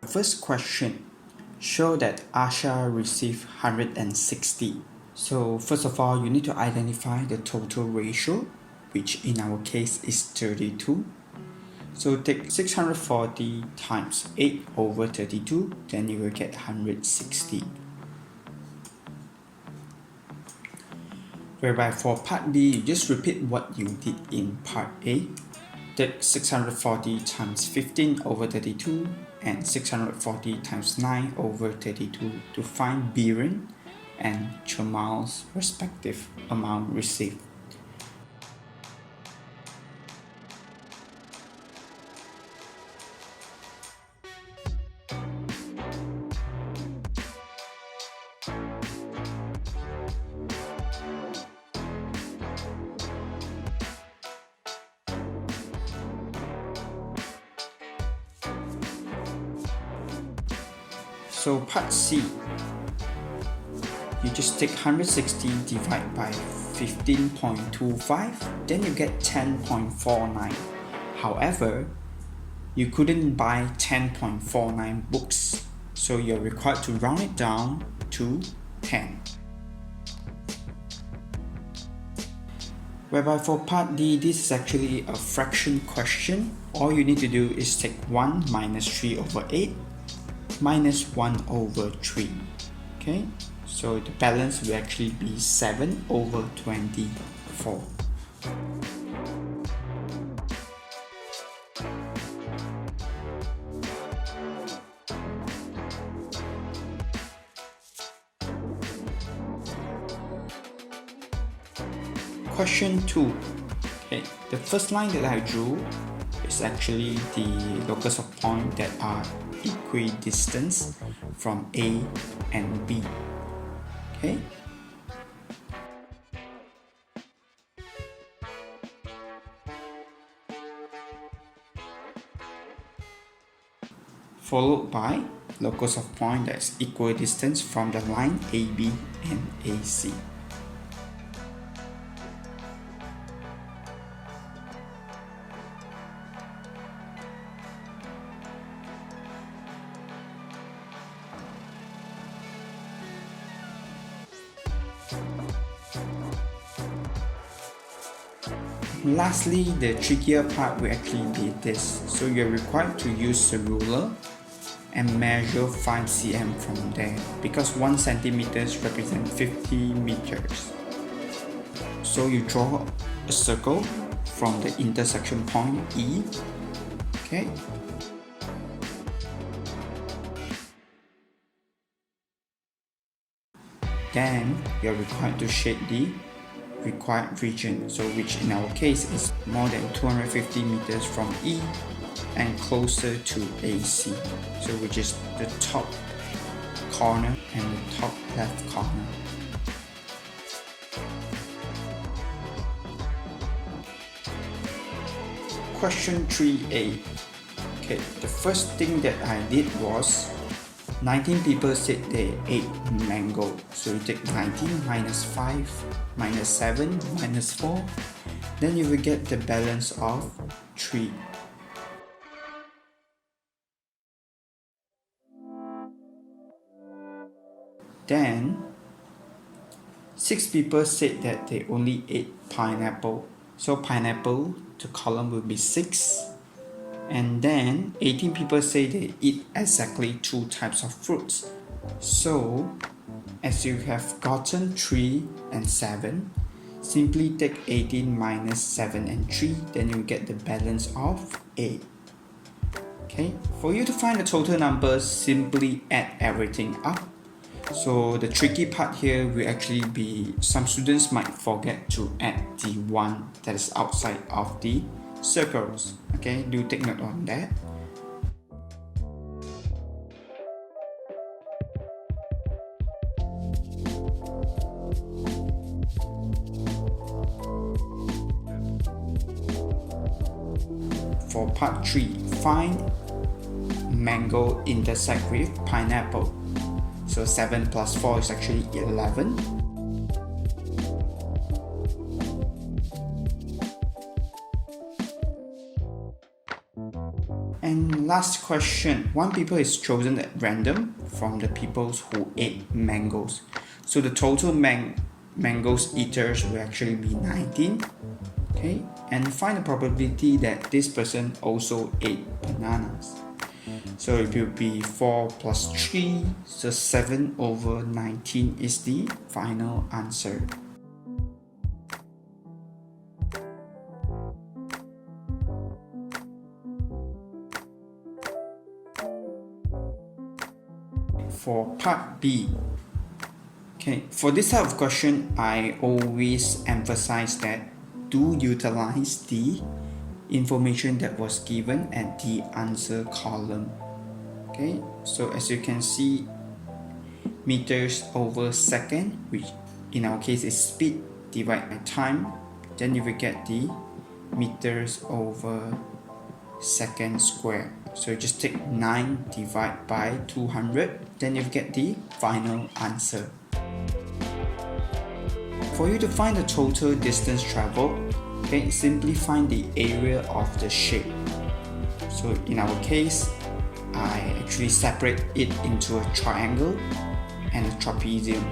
First question, show that Asha received 160. So first of all, you need to identify the total ratio, which in our case is 32. So take 640 times 8 over 32, then you will get 160. Whereby for part B, you just repeat what you did in part A. Take 640 times 15 over 32 and 640 times 9 over 32 to find Biren and Chamal's respective amount received. So part C, you just take 160 divided by 15.25, then you get 10.49. However, you couldn't buy 10.49 books, so you're required to round it down to 10. Whereby for part D, this is actually a fraction question. All you need to do is take 1 minus 3 over 8 minus 1 over 3. Okay, so the balance will actually be 7 over 24. Question 2. Okay, the first line that I drew is actually the locus of points that are equidistant from A and B. Okay. Followed by locus of point that is equidistant from the line AB and AC. Lastly, the trickier part will actually be this. So you're required to use a ruler and measure 5 cm from there, because 1 centimeter represents 50 meters. So you draw a circle from the intersection point E. Okay. Then you're required to shade the required region, so which in our case is more than 250 meters from E and closer to AC, so which is the top corner and the top left corner. Question 3A. Okay, the first thing that I did was 19 people said they ate mango. So you take 19 minus 5 minus 7 minus 4. Then you will get the balance of 3. Then 6 people said that they only ate pineapple. So pineapple, the column will be 6. And then 18 people say they eat exactly 2 types of fruits. So as you have gotten 3 and 7, simply take 18 minus 7 and 3, then you get the balance of 8. Okay, for you to find the total numbers, simply add everything up. So the tricky part here will actually be some students might forget to add the 1 that is outside of the circles. Okay, do take note on that. For part 3, find mango intersect with pineapple. So 7 plus 4 is actually 11. And last question, one people is chosen at random from the people who ate mangoes. So the total mangoes eaters will actually be 19. Okay, and find the probability that this person also ate bananas. So it will be 4 plus 3, so 7 over 19 is the final answer. For part B, okay, for this type of question, I always emphasize that do utilize the information that was given at the answer column. Okay, so as you can see, meters over second, which in our case is speed divided by time, then you will get the meters over second square. So just take 9 divided by 200, then you get the final answer. For you to find the total distance traveled, okay, simply find the area of the shape. So in our case, I actually separate it into a triangle and a trapezium.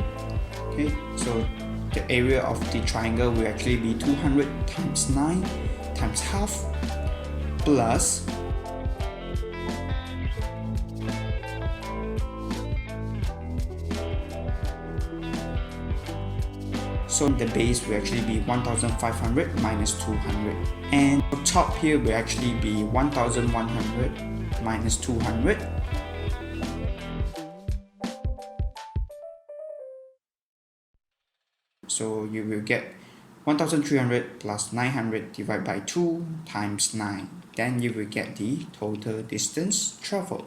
Okay, so the area of the triangle will actually be 200 times 9 times half plus so the base will actually be 1500 minus 200, and the top here will actually be 1100 minus 200. So you will get 1300 plus 900 divided by 2 times 9. Then you will get the total distance traveled.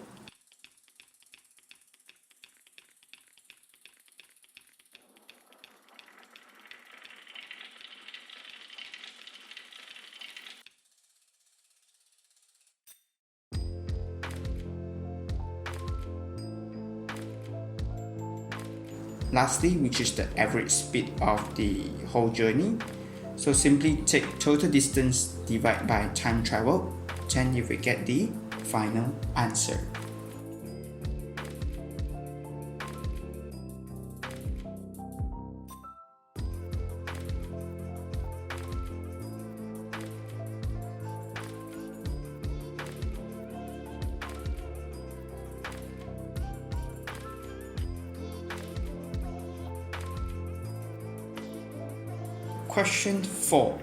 Lastly, which is the average speed of the whole journey. So simply take total distance divided by time traveled, then you will get the final answer. Question 4.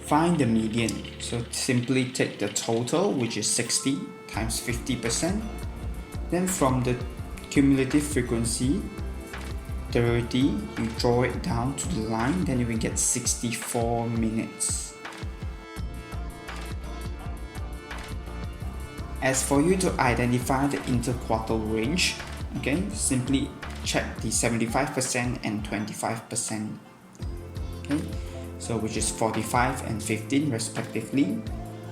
Find the median. So simply take the total, which is 60 times 50%. Then from the cumulative frequency 30, you draw it down to the line, then you will get 64 minutes. As for you to identify the interquartile range, okay, simply check the 75% and 25%. Okay, so which is 45 and 15 respectively.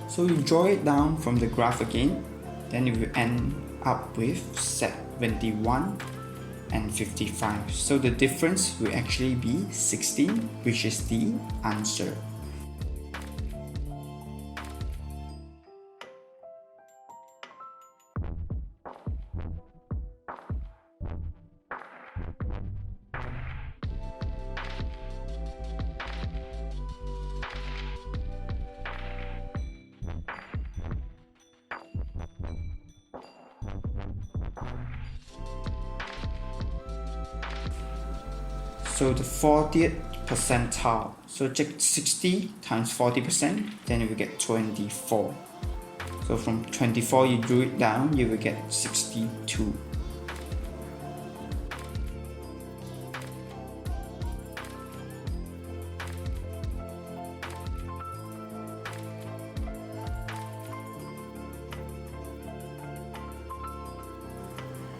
So you draw it down from the graph again, then you will end up with 71 and 55. So the difference will actually be 16, which is the answer. So the 40th percentile, so check 60 times 40%, then you will get 24. So from 24 you drew it down, you will get 62.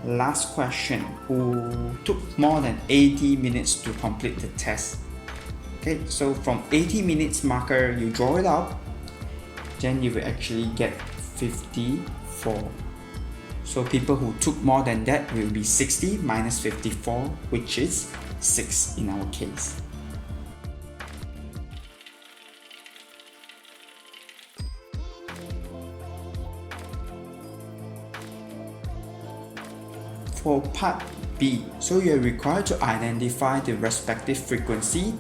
Last question, who took more than 80 minutes to complete the test? Okay, so from 80 minutes marker, you draw it up, then you will actually get 54. So people who took more than that will be 60 minus 54, which is 6 in our case. For part B, so you're required to identify the respective frequency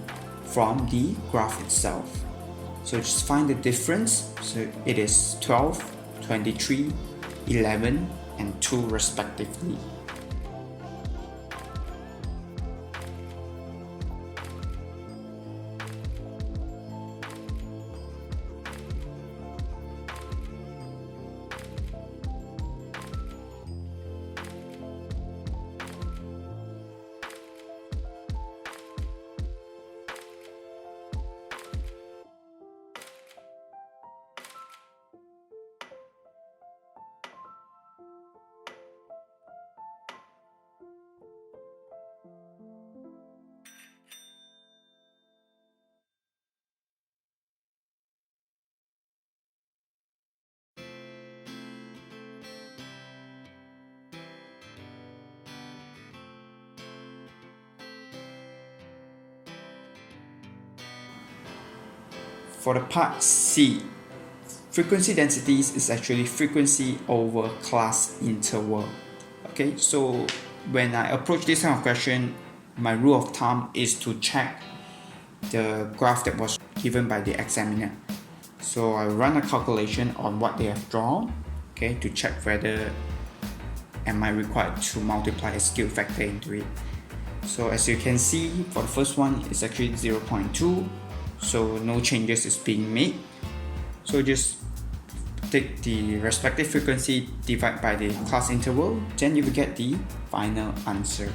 from the graph itself. So just find the difference. So it is 12, 23, 11 and 2 respectively. For the part C, frequency densities is actually frequency over class interval. Okay, so when I approach this kind of question, my rule of thumb is to check the graph that was given by the examiner. So I run a calculation on what they have drawn, okay, to check whether am I required to multiply a scale factor into it. So as you can see, for the first one, it's actually 0.2. So no changes is being made. So just take the respective frequency, divide by the class interval, then you will get the final answer.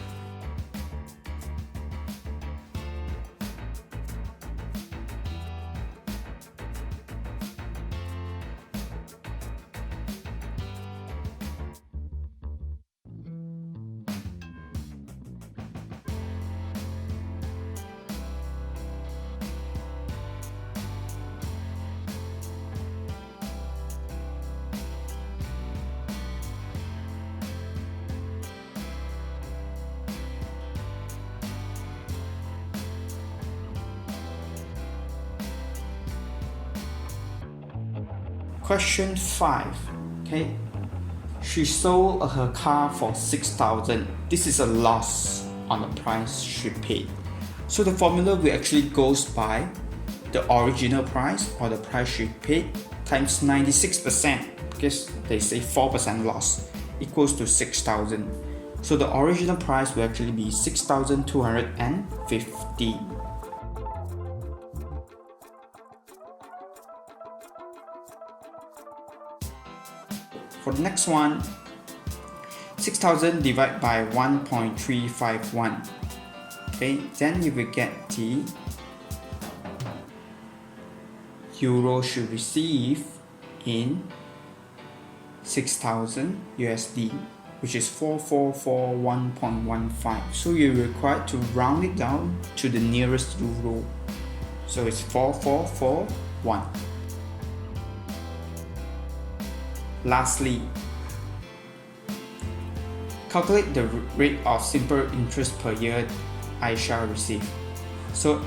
Question 5. Okay, she sold her car for 6,000. This is a loss on the price she paid. So the formula will actually goes by the original price or the price she paid times 96%, because they say 4% loss equals to 6,000. So the original price will actually be 6,250. For the next one, 6,000 divided by 1.351. Okay, then you will get the euro should receive in 6,000 USD, which is 4441.15. So you're required to round it down to the nearest euro. So it's 4441. Lastly, calculate the rate of simple interest per year I shall receive. So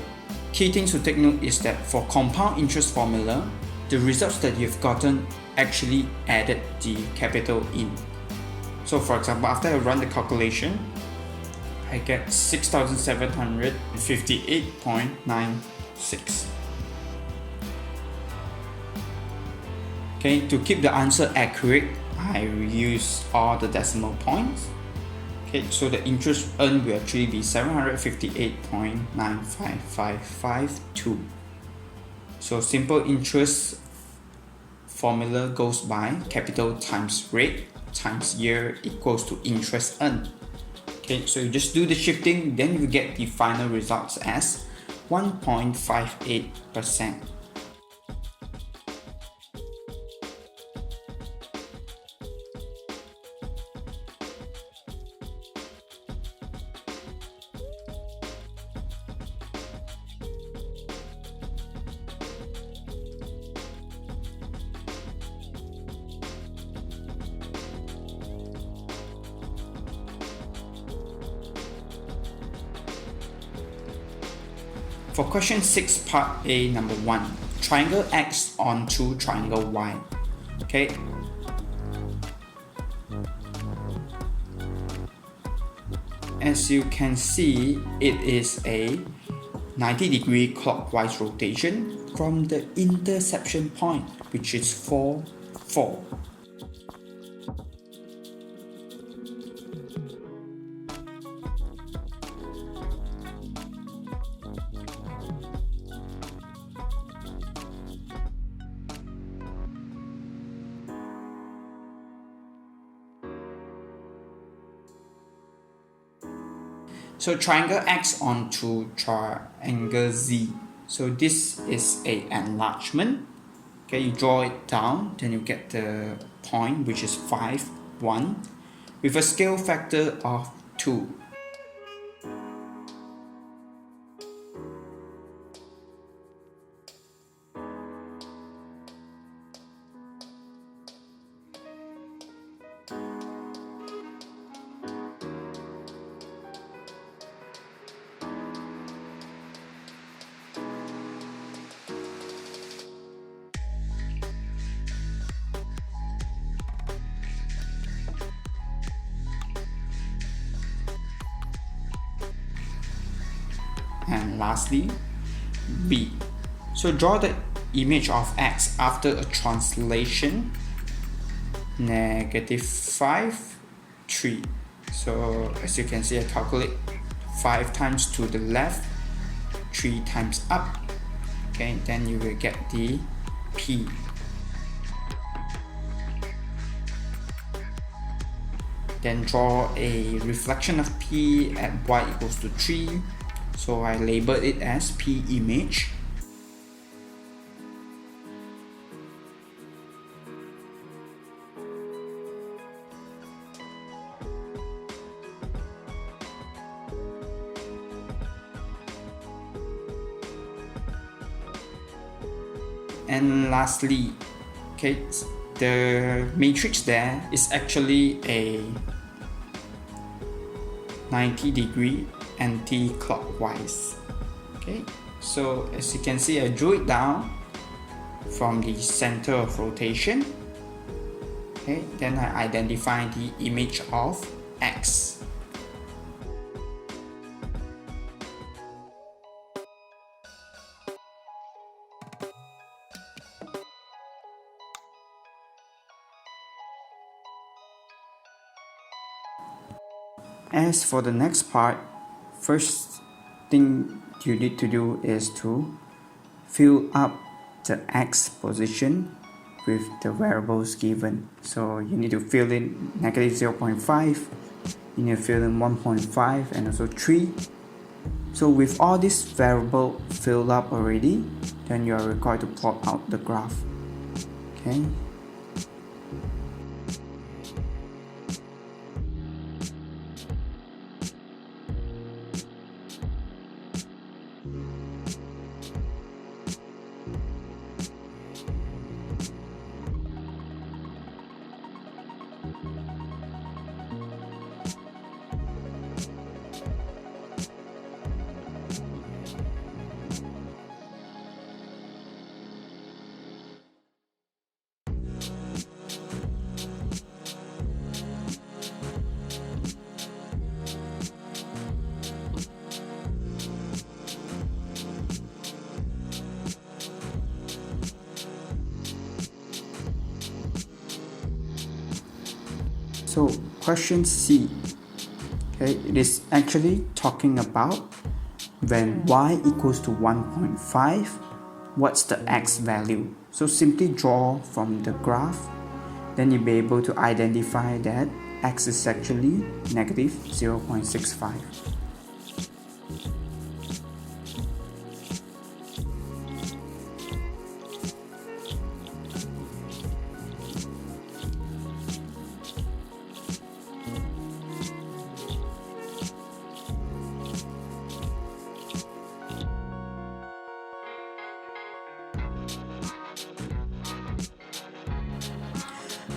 key things to take note is that for compound interest formula, the results that you've gotten actually added the capital in. So for example, after I run the calculation, I get 6,758.96. Okay, to keep the answer accurate, I will use all the decimal points. Okay, so the interest earned will actually be 758.95552. So simple interest formula goes by capital times rate times year equals to interest earned. Okay, so you just do the shifting, then you get the final results as 1.58%. For question 6 part A number 1, triangle X onto triangle Y. Okay. as you can see, it is a 90-degree clockwise rotation from the interception point, which is 4, 4. So triangle X onto triangle Z. So this is a enlargement. Okay, you draw it down, then you get the point, which is 5, 1, with a scale factor of 2. And lastly, B. So draw the image of X after a translation. -5, 3. So as you can see, I calculate 5 times to the left, 3 times up. Okay, then you will get the P. Then draw a reflection of P at y equals to 3. So I labeled it as P image. And lastly, okay, the matrix there is actually a 90-degree anti-clockwise. Okay, so as you can see, I drew it down from the center of rotation. Okay, then I identify the image of X. As for the next part, first thing you need to do is to fill up the X position with the variables given. So you need to fill in -0.5, you need to fill in 1.5 and also 3. So with all these variables filled up already, then you are required to plot out the graph. Okay. So question C, okay, it is actually talking about when y equals to 1.5, what's the X value? So simply draw from the graph, then you'll be able to identify that X is actually -0.65.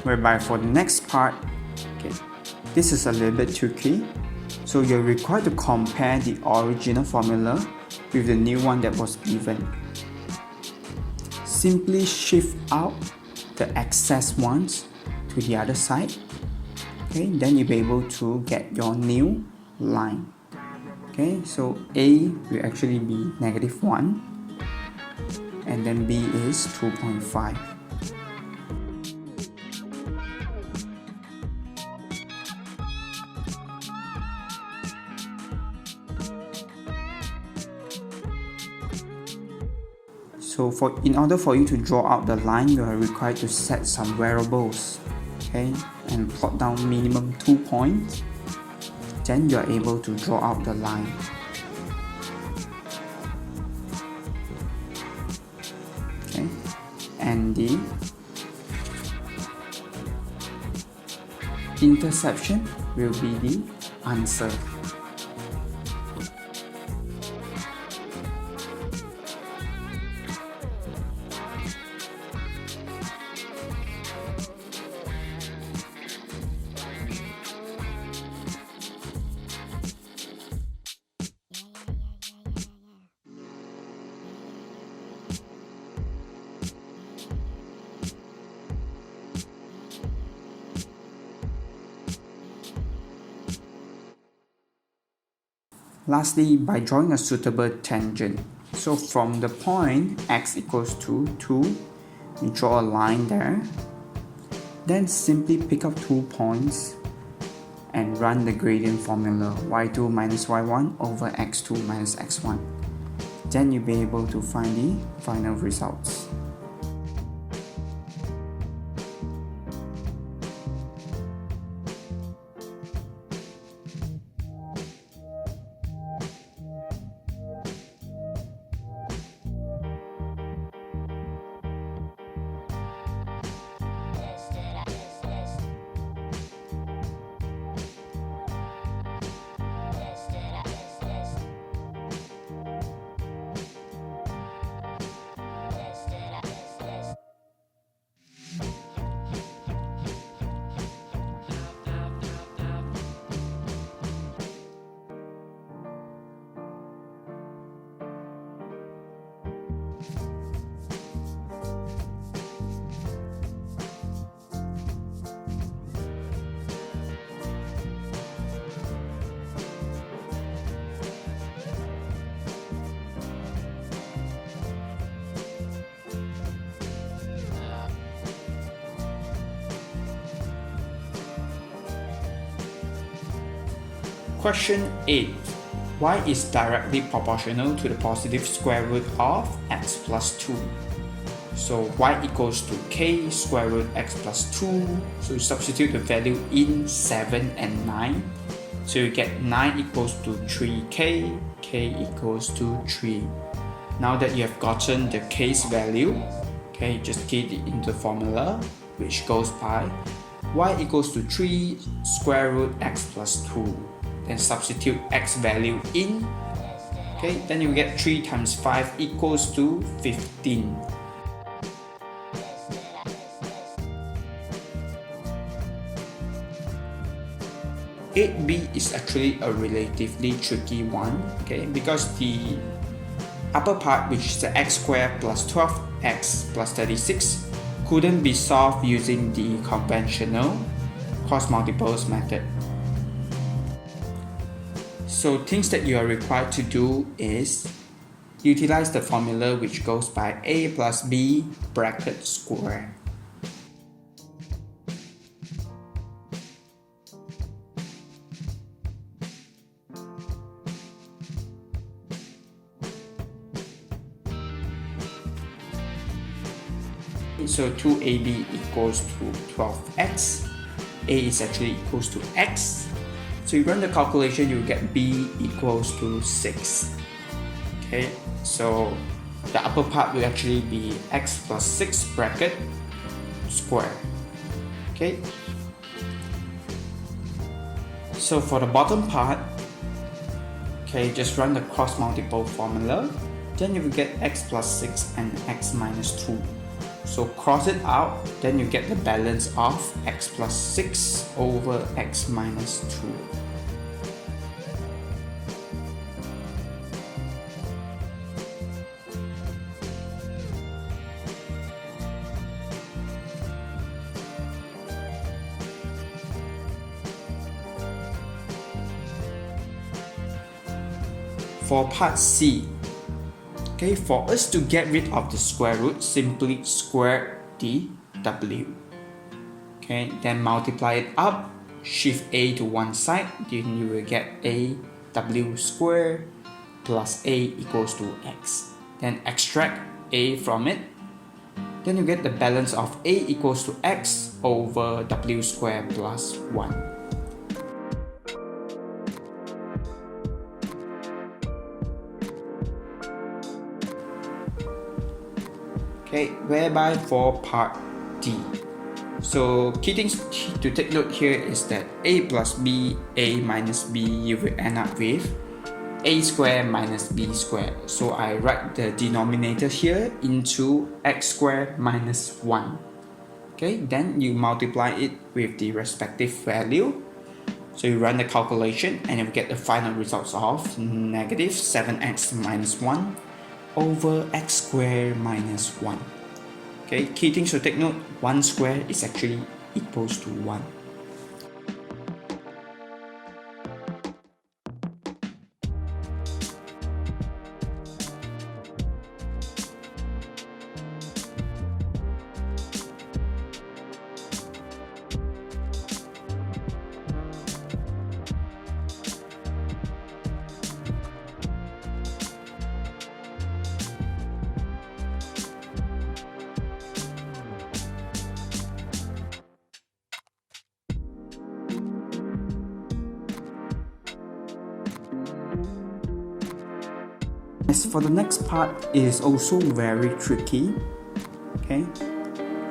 Whereby for the next part, okay, this is a little bit tricky. So you're required to compare the original formula with the new one that was given. Simply shift out the excess ones to the other side. Okay, then you'll be able to get your new line. Okay, so A will actually be -1 and then B is 2.5. So in order for you to draw out the line, you are required to set some variables, okay, and plot down minimum 2 points. Then you are able to draw out the line. Okay, and the intersection will be the answer. Lastly, by drawing a suitable tangent. So from the point x equals to 2, you draw a line there. Then simply pick up 2 points and run the gradient formula y2 minus y1 over x2 minus x1. Then you'll be able to find the final results. Question 8. Y is directly proportional to the positive square root of x plus 2. So y equals to k square root x plus 2. So you substitute the value in 7 and 9. So you get 9 equals to 3k, k equals to 3. Now that you have gotten the k's value, okay, just key it into the formula, which goes by y equals to 3 square root x plus 2. Then substitute x value in, okay, then you get 3 times 5 equals to 15. (8b) is actually a relatively tricky one, okay, because the upper part, which is the x squared plus 12x plus 36, couldn't be solved using the conventional cross multiples method. So things that you are required to do is utilize the formula which goes by a plus b bracket square. So 2ab equals to 12x. A is actually equals to x. So you run the calculation, you get b equals to 6. Okay, so the upper part will actually be x plus 6 bracket square. Okay, so for the bottom part, okay, just run the cross multiple formula. Then you will get x plus 6 and x minus 2. So cross it out, then you get the balance of x plus 6 over x minus 2. for part C, okay, for us to get rid of the square root, simply square the w. Okay, then multiply it up, shift a to one side, then you will get a w squared plus a equals to x. Then extract a from it, then you get the balance of a equals to x over w squared plus 1. Okay, whereby for part D. So key things to take note here is that a plus b, a minus b, you will end up with a squared minus b squared. So I write the denominator here into x squared minus 1. Okay, then you multiply it with the respective value. So you run the calculation and you get the final results of negative 7x minus 1 over x squared minus 1. Okay, key things to take note, 1 squared is actually equals to 1. As for the next part, it is also very tricky. Okay,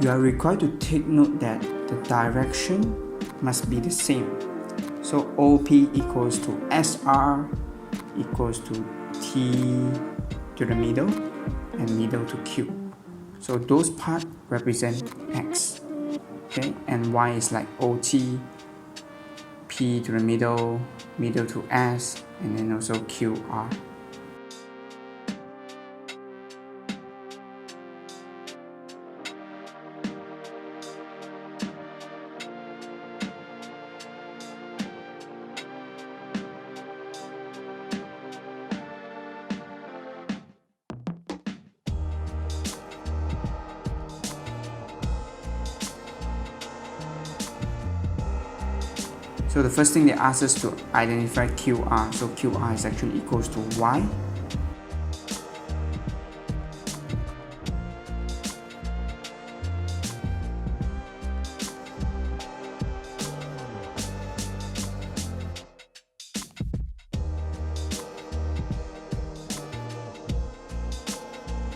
you are required to take note that the direction must be the same. So OP equals to SR equals to T to the middle and middle to Q. So those parts represent X. Okay, and Y is like OT, P to the middle, middle to S, and then also QR. So the first thing they ask us to identify QR. So QR is actually equals to Y.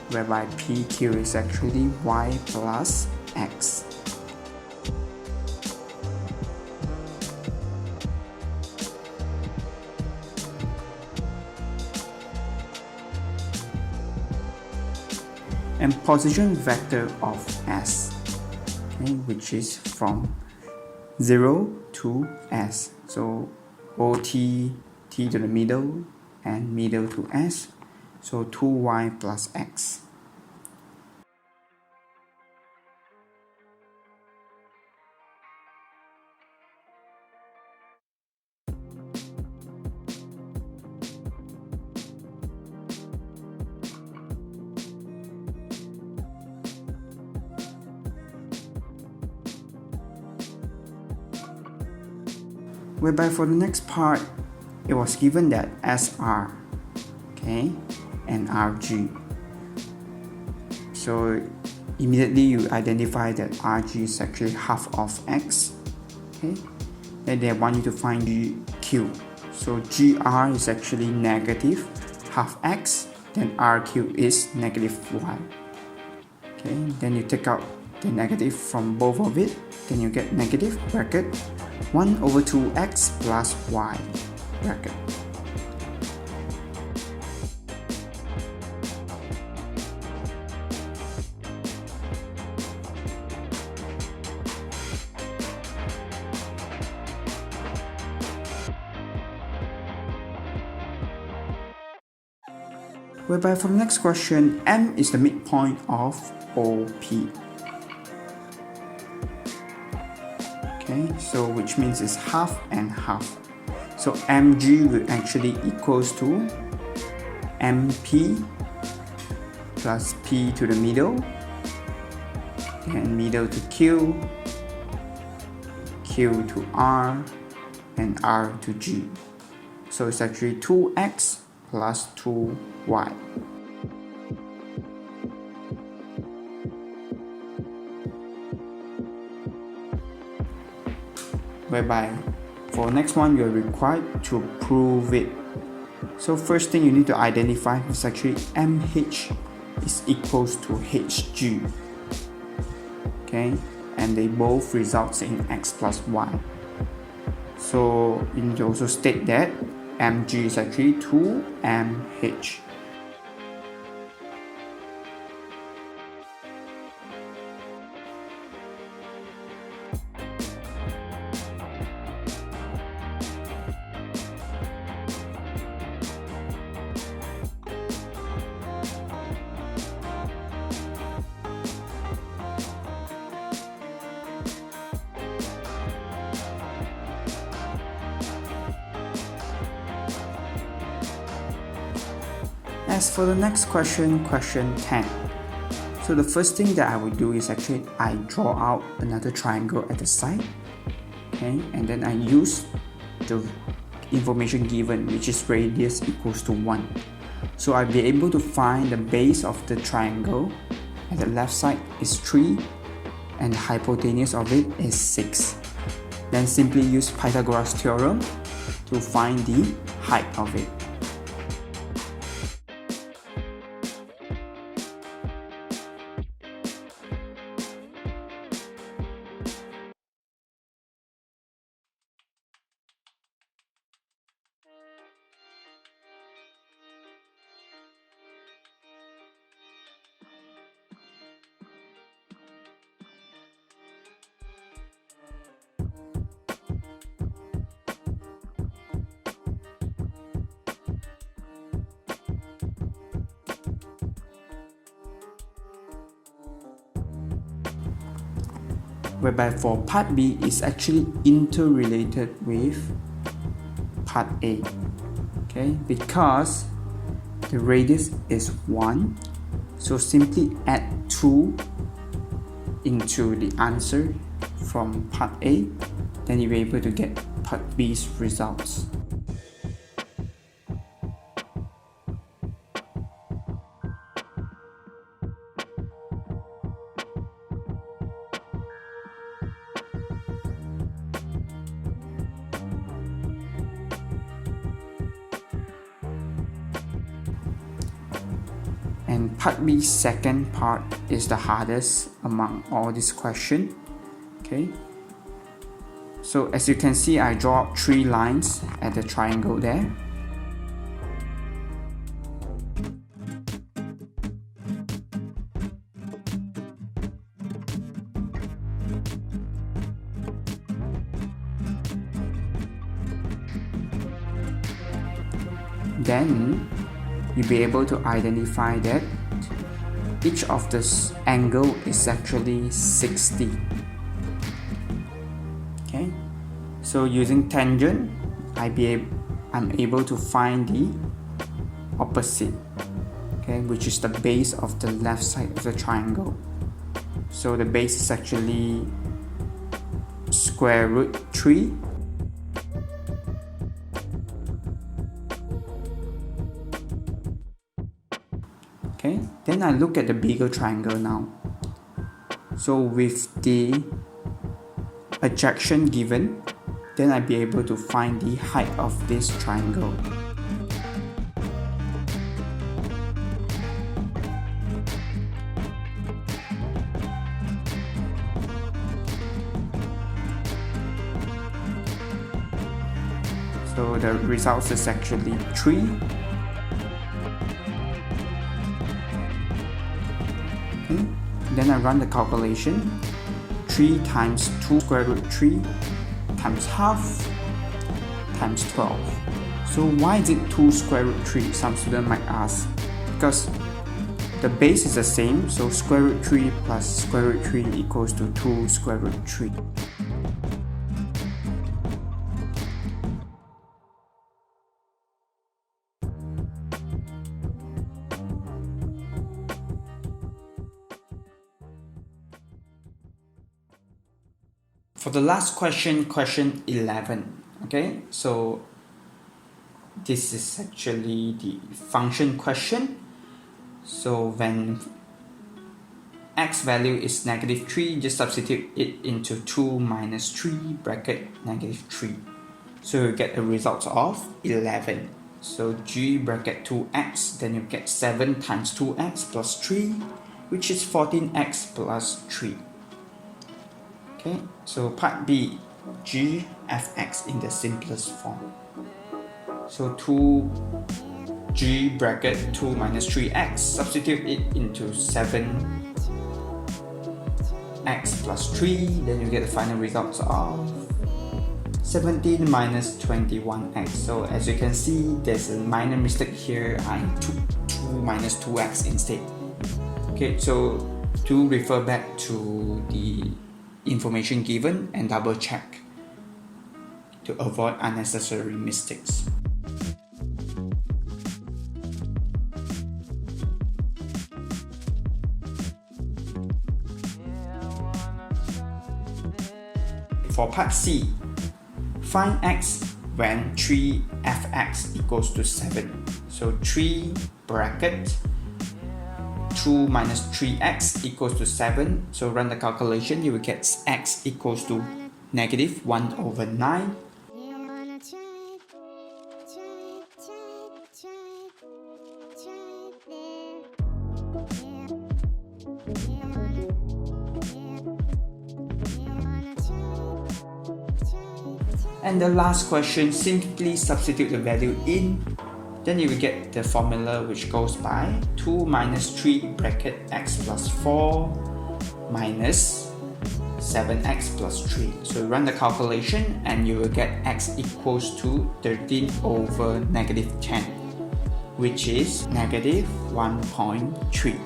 Whereby PQ is actually Y plus X. And position vector of S, okay, which is from 0 to S. So OT, T to the middle, and middle to S. So 2y plus X. Whereby for the next part, it was given that SR, okay, and RG. So immediately you identify that RG is actually half of X, okay. Then they want you to find GQ. So GR is actually negative half X, then RQ is negative Y. Okay, then you take out the negative from both of it, then you get negative bracket 1 over 2x plus y bracket. Whereby for the next question, M is the midpoint of OP. Okay, so which means it's half and half. So MG will actually equals to MP plus P to the middle, and middle to Q, Q to R, and R to G. So it's actually 2x plus 2y. Whereby for next one you're required to prove it. So first thing you need to identify is actually MH is equals to HG. Okay, and they both results in x plus y. So you need to also state that mg is actually 2mh. As for the next question, question 10. So the first thing that I will do is actually I draw out another triangle at the side, okay, and then I use the information given, which is radius equals to 1. So I'll be able to find the base of the triangle at the left side is 3 and the hypotenuse of it is 6. Then simply use Pythagoras theorem to find the height of it. Whereby for part B is actually interrelated with part A, okay, because the radius is 1, so simply add 2 into the answer from part A, then you'll be able to get part B's results. And part B's second part is the hardest among all these questions. Okay, so as you can see, I draw up 3 lines at the triangle there. Then you'll be able to identify that each of this angle is actually 60. Okay, so using tangent, I'm able to find the opposite, okay, which is the base of the left side of the triangle. So the base is actually square root 3. Okay, then I look at the bigger triangle now. So with the adjection given, then I'll be able to find the height of this triangle. So the result is actually 3. Okay. Then I run the calculation. 3 times 2 square root 3 times half times 12. So why is it 2 square root 3? Some student might ask. Because the base is the same, so square root 3 plus square root 3 equals to 2 square root 3. For the last question, question 11. Okay, so this is actually the function question. So when x value is -3, just substitute it into 2 minus 3 bracket -3. So you get a result of 11. So g bracket 2x, then you get 7 times 2x plus 3, which is 14x plus 3. Okay, so part B, g fx in the simplest form. So 2g bracket 2 minus 3x, substitute it into 7x plus 3, then you get the final results of 17 minus 21x. So as you can see, there's a minor mistake here. I took 2 minus 2x instead. Okay, so do refer back to the information given and double check to avoid unnecessary mistakes. For part C, find x when 3fx equals to 7. So 3 bracket 2 minus 3x equals to 7. So run the calculation, you will get x equals to -1/9. And the last question, simply substitute the value in, then you will get the formula which goes by 2 minus 3 bracket x plus 4 minus 7x plus 3. So you run the calculation and you will get x equals to 13 over -10, which is -1.3.